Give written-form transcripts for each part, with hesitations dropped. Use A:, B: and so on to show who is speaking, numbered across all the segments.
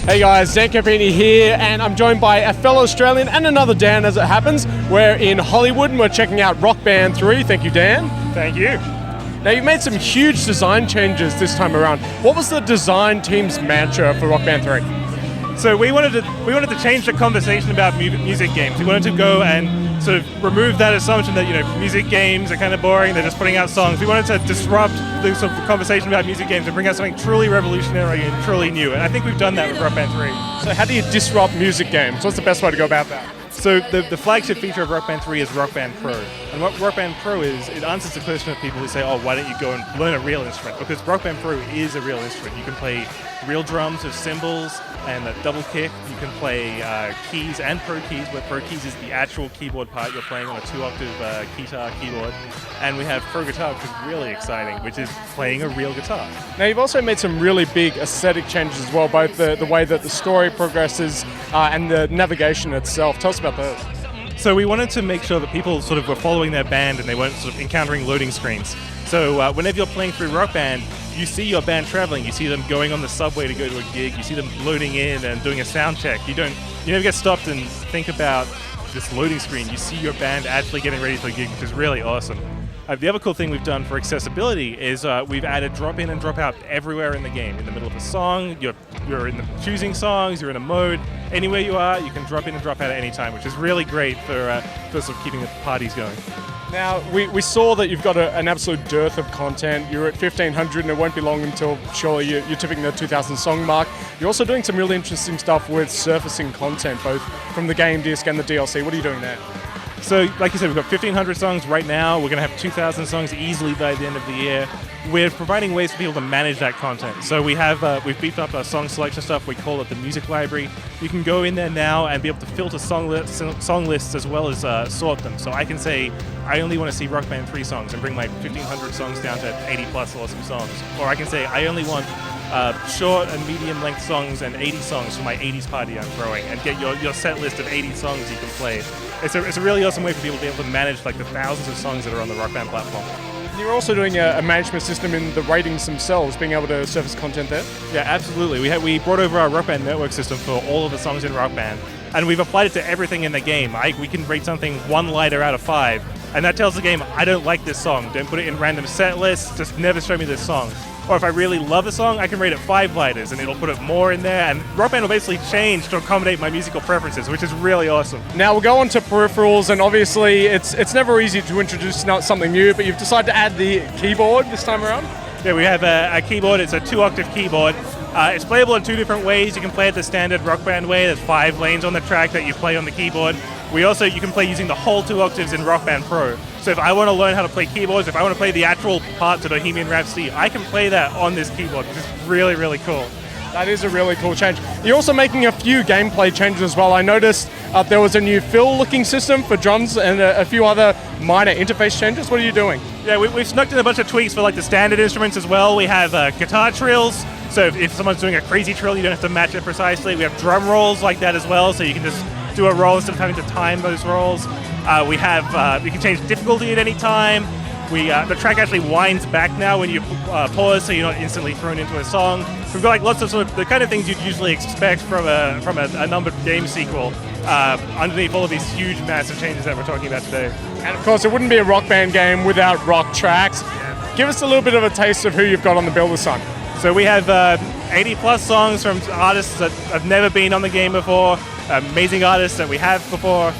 A: Hey guys, Dan Campini here, and I'm joined by a fellow Australian and another Dan as it happens. We're in Hollywood and we're checking out Rock Band 3. Thank you, Dan.
B: Thank you.
A: Now, you've made some huge design changes this time around. What was the design team's mantra for Rock Band 3?
B: So we wanted to change the conversation about music games. We wanted to go and sort of remove that assumption that music games are kind of boring. They're just putting out songs. We wanted to disrupt the sort of conversation about music games and bring out something truly revolutionary and truly new. And I think we've done that with Rock Band 3.
A: So how do you disrupt music games? What's the best way to go about that?
B: So the flagship feature of Rock Band 3 is Rock Band Pro. And what Rock Band Pro is, it answers the question of people who say, oh, why don't you go and learn a real instrument? Because Rock Band Pro is a real instrument. You can play real drums with cymbals and a double kick. You can play keys and pro keys, where pro keys is the actual keyboard part you're playing on a 2-octave guitar keyboard. And we have pro guitar, which is really exciting, which is playing a real guitar.
A: Now, you've also made some really big aesthetic changes as well, both the way that the story progresses and the navigation itself. Tell us about those.
B: So we wanted to make sure that people sort of were following their band and they weren't sort of encountering loading screens. So whenever you're playing through Rock Band, you see your band traveling. You see them going on the subway to go to a gig. You see them loading in and doing a sound check. You never get stopped and think about this loading screen. You see your band actually getting ready for a gig, which is really awesome. The other cool thing we've done for accessibility is we've added drop in and drop out everywhere in the game. In the middle of a song, you're in the choosing songs, you're in a mode. Anywhere you are, you can drop in and drop out at any time, which is really great for sort of keeping the parties going.
A: Now, we saw that you've got an absolute dearth of content. You're at 1,500 and it won't be long until surely you're tipping the 2,000 song mark. You're also doing some really interesting stuff with surfacing content, both from the game disc and the DLC. What are you doing there?
B: So, like you said, we've got 1,500 songs right now. We're going to have 2,000 songs easily by the end of the year. We're providing ways for people to manage that content. So we've beefed up our song selection stuff. We call it the music library. You can go in there now and be able to filter song lists as well as sort them. So I can say, I only want to see Rock Band 3 songs and bring my 1,500 songs down to 80 plus awesome songs. Or I can say, I only want short and medium length songs and 80 songs for my 80s party I'm throwing, and get your set list of 80 songs you can play. It's a really awesome way for people to be able to manage like the thousands of songs that are on the Rock Band platform.
A: You're also doing a management system in the ratings themselves, being able to surface content there?
B: Yeah, absolutely. We brought over our Rock Band network system for all of the songs in Rock Band, and we've applied it to everything in the game. We can rate something 1 lighter out of 5, and that tells the game, I don't like this song. Don't put it in random set lists, just never show me this song. Or if I really love a song, I can rate it 5 lighters, and it'll put it more in there, and Rock Band will basically change to accommodate my musical preferences, which is really awesome.
A: Now we'll go on to Peripherals, and obviously it's never easy to introduce something new, but you've decided to add the keyboard this time around?
B: Yeah, we have a keyboard. It's a 2-octave keyboard. It's playable in 2 different ways. You can play it the standard Rock Band way. There's 5 lanes on the track that you play on the keyboard. You can play using the whole 2 octaves in Rock Band Pro. So if I want to learn how to play keyboards, if I want to play the actual part to Bohemian Rhapsody, I can play that on this keyboard, which is really, really cool.
A: That is a really cool change. You're also making a few gameplay changes as well. I noticed there was a new fill-looking system for drums and a few other minor interface changes. What are you doing?
B: Yeah, we've snuck in a bunch of tweaks for like the standard instruments as well. We have guitar trills, so if someone's doing a crazy trill, you don't have to match it precisely. We have drum rolls like that as well, so you can just do a roll instead of having to time those rolls. We can change difficulty at any time. The track actually winds back now when you pause, so you're not instantly thrown into a song. We've got like lots of sort of the kind of things you'd usually expect from a numbered game sequel underneath all of these huge, massive changes that we're talking about today.
A: And of course, it wouldn't be a Rock Band game without rock tracks. Yeah. Give us a little bit of a taste of who you've got on the bill this time.
B: So we have 80 plus songs from artists that have never been on the game before, amazing artists that we have before.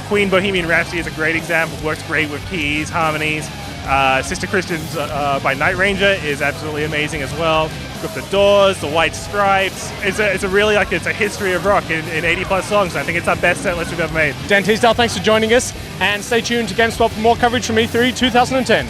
B: Queen Bohemian Rhapsody is a great example, works great with keys, harmonies. Sister Christians by Night Ranger is absolutely amazing as well. We've got the Doors, the White Stripes. It's a history of rock in 80 plus songs. I think it's our best set list we've ever made.
A: Dan Teasdale, thanks for joining us, and stay tuned to GameSpot for more coverage from E3 2010.